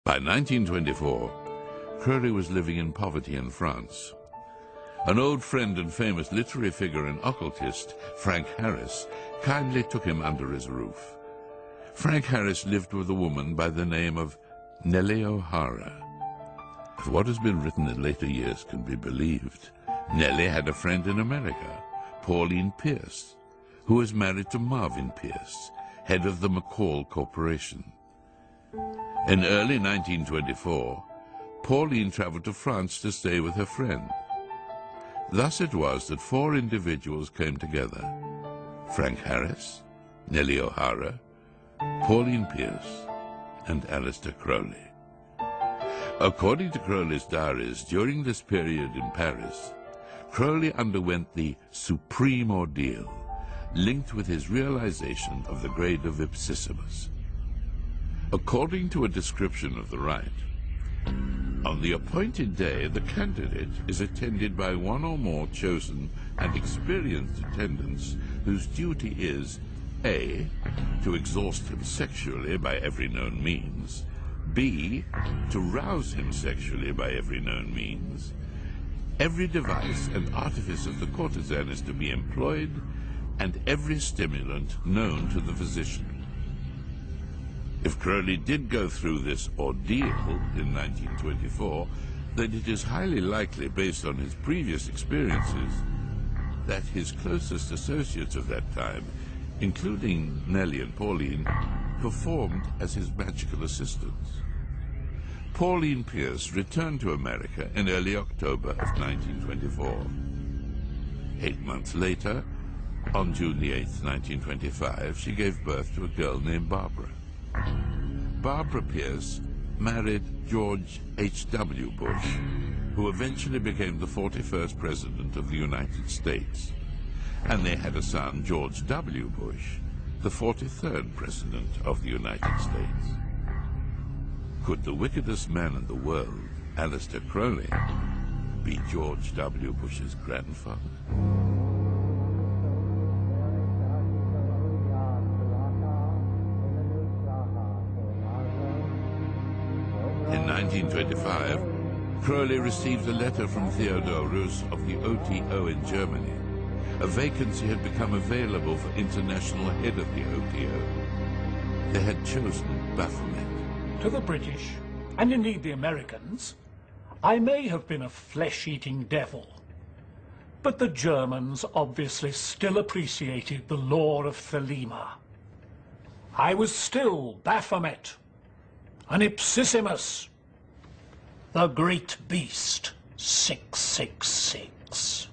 By 1924, Crowley was living in poverty in France. An old friend and famous literary figure and occultist, Frank Harris, kindly took him under his roof. Frank Harris lived with a woman by the name of Nellie O'Hara. If what has been written in later years can be believed, Nellie had a friend in America, Pauline Pierce, who was married to Marvin Pierce, head of the McCall Corporation. In early 1924, Pauline traveled to France to stay with her friend. Thus it was that four individuals came together: Frank Harris, Nellie O'Hara, Pauline Pierce, and Aleister Crowley. According to Crowley's diaries, during this period in Paris, Crowley underwent the supreme ordeal, linked with his realization of the grade of ipsissimus. According to a description of the rite, on the appointed day, the candidate is attended by one or more chosen and experienced attendants whose duty is A, to exhaust him sexually by every known means, B, to rouse him sexually by every known means. Every device and artifice of the courtesan is to be employed, and every stimulant known to the physician. If Crowley did go through this ordeal in 1924, then it is highly likely, based on his previous experiences, that his closest associates of that time, including Nellie and Pauline, performed as his magical assistants. Pauline Pierce returned to America in early October of 1924. 8 months later, on June the 8th, 1925, she gave birth to a girl named Barbara. Barbara Pierce married George H.W. Bush, who eventually became the 41st President of the United States, and they had a son, George W. Bush, the 43rd President of the United States. Could the wickedest man in the world, Aleister Crowley, be George W. Bush's grandfather? In 1925, Crowley received a letter from Theodor Reuss of the OTO in Germany. A vacancy had become available for international head of the OTO. They had chosen Baphomet. To the British, and indeed the Americans, I may have been a flesh-eating devil, but the Germans obviously still appreciated the law of Thelema. I was still Baphomet, an ipsissimus, the great beast 666.